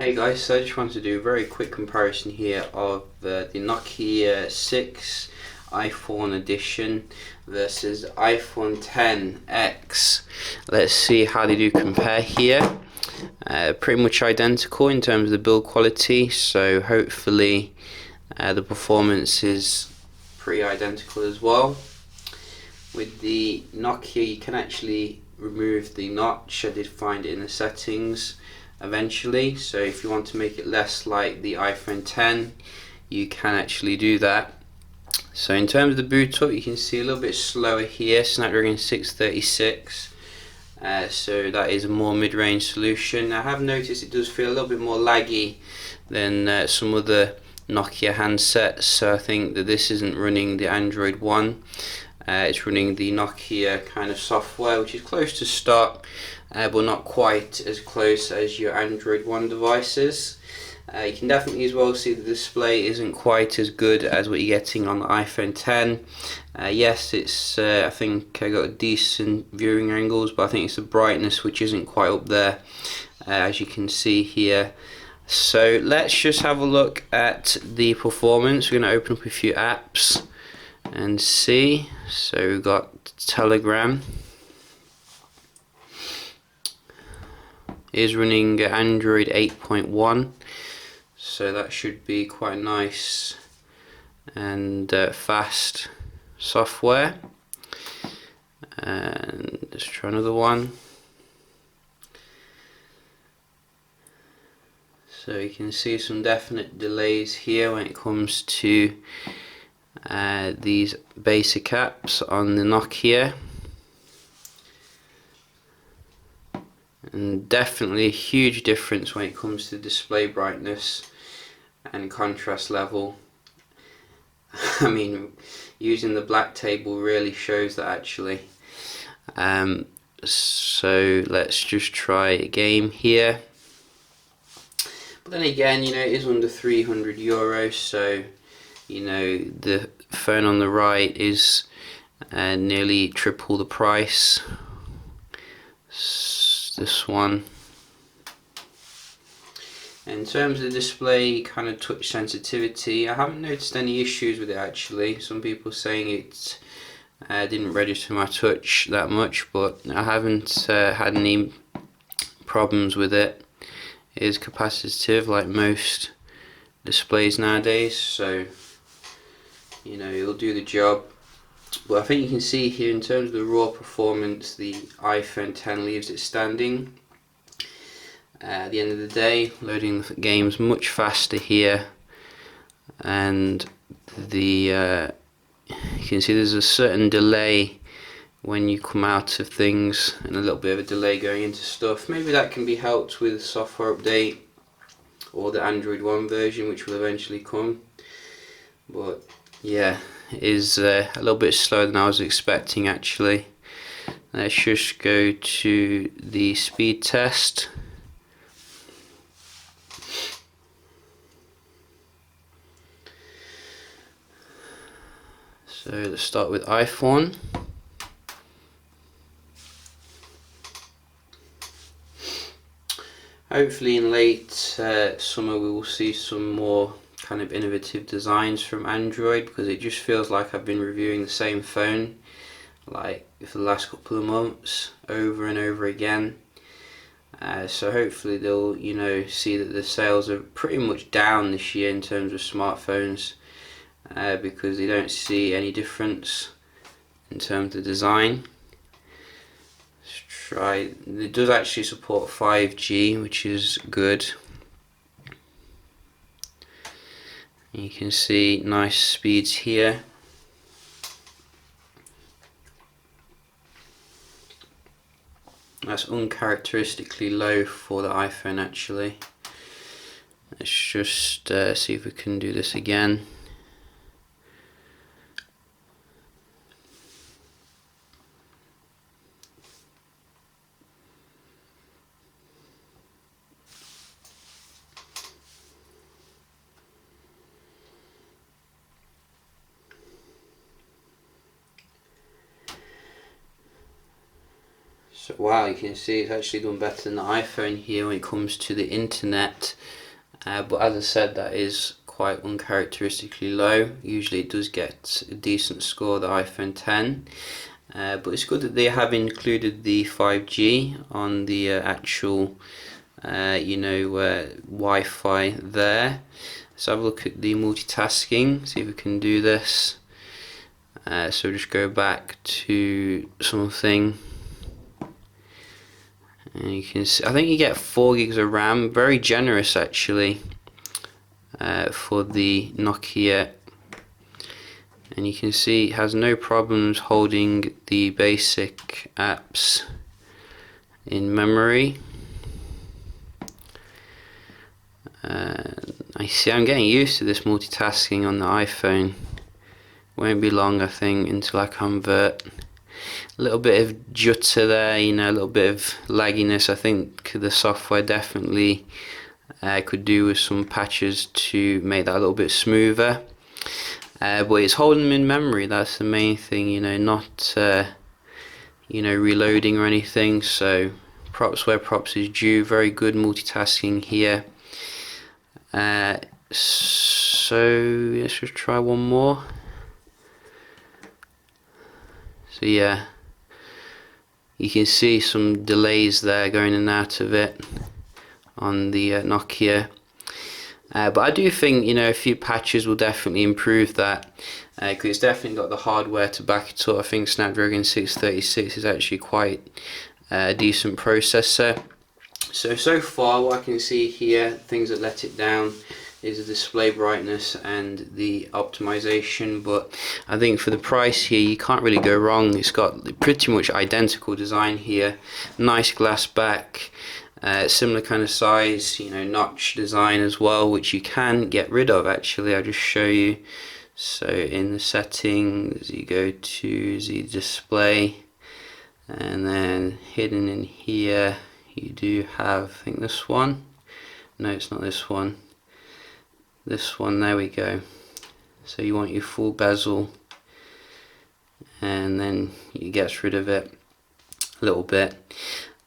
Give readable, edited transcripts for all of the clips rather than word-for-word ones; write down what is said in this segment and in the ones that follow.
Hey guys, so I just wanted to do a very quick comparison here of the Nokia X6 iPhone edition versus iPhone X. Let's see how they do compare here. Pretty much identical in terms of the build quality, so hopefully the performance is pretty identical as well. With the Nokia, you can actually remove the notch. I did find it in the settings eventually, so if you want to make it less like the iPhone X, you can actually do that. So in terms of the boot up, you can see a little bit slower here, Snapdragon 636, so that is a more mid-range solution. I have noticed it does feel a little bit more laggy than some other Nokia handsets, so I think that this isn't running the Android One. It's running the Nokia kind of software, which is close to stock, but not quite as close as your Android One devices. You can definitely as well see the display isn't quite as good as what you're getting on the iPhone X. Yes, it's I think I got decent viewing angles, but I think it's the brightness which isn't quite up there, as you can see here. So let's just have a look at the performance. We're going to open up a few apps and see. So we've got Telegram is running Android 8.1, so that should be quite nice and fast software. And let's try another one. So you can see some definite delays here when it comes to these basic apps on the Nokia, and definitely a huge difference when it comes to display brightness and contrast level. I mean, using the black table really shows that actually. So let's just try a game here, but then again, you know, it is under €300, so you know the phone on the right is nearly triple the price. This one. In terms of the display kind of touch sensitivity, I haven't noticed any issues with it actually. Some people saying it didn't register my touch that much, but I haven't had any problems with it. It is capacitive like most displays nowadays, so you know it'll do the job. But I think you can see here in terms of the raw performance, the iPhone X leaves it standing. At the end of the day, loading the games much faster here, and the you can see there's a certain delay when you come out of things, and a little bit of a delay going into stuff. Maybe that can be helped with software update or the Android One version, which will eventually come. But yeah, it is a little bit slower than I was expecting actually. Let's just go to the speed test. So let's start with iPhone. Hopefully in late summer we will see some more kind of innovative designs from Android, because it just feels like I've been reviewing the same phone like for the last couple of months over and over again. So hopefully they'll, you know, see that the sales are pretty much down this year in terms of smartphones, because they don't see any difference in terms of design. Let's try. It does actually support 5G, which is good. You can see nice speeds here. That's uncharacteristically low for the iPhone actually. Let's just see if we can do this again. So wow, you can see it's actually done better than the iPhone here when it comes to the internet. But as I said, that is quite uncharacteristically low. Usually it does get a decent score, the iPhone 10. But it's good that they have included the 5G on the actual Wi-Fi there. Let's have a look at the multitasking, see if we can do this. So just go back to something, and you can see, I think you get 4 gigs of RAM, very generous actually for the Nokia. And you can see it has no problems holding the basic apps in memory. I see I'm getting used to this multitasking on the iPhone. Won't be long, I think, until I convert. A little bit of jutter there, a little bit of lagginess. I think the software definitely could do with some patches to make that a little bit smoother. But it's holding them in memory, that's the main thing, not reloading or anything. So props where props is due. Very good multitasking here. So let's just try one more. So yeah, you can see some delays there going in and out of it on the Nokia. But I do think a few patches will definitely improve that, because it's definitely got the hardware to back it up. I think Snapdragon 636 is actually quite a decent processor. So far what I can see here, things that let it down is the display brightness and the optimization, but I think for the price here you can't really go wrong. It's got pretty much identical design here, nice glass back, similar kind of size, notch design as well, which you can get rid of actually. I'll just show you. So in the settings you go to the display, and then hidden in here you do have, I think this one, no it's not this one, there we go. So you want your full bezel, and then it gets rid of it a little bit.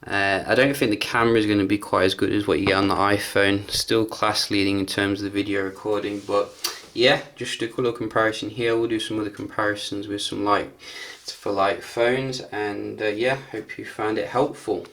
I don't think the camera is going to be quite as good as what you get on the iPhone. Still class leading in terms of the video recording, but yeah, just a cool comparison here. We'll do some other comparisons with some like for like phones, and yeah, hope you found it helpful.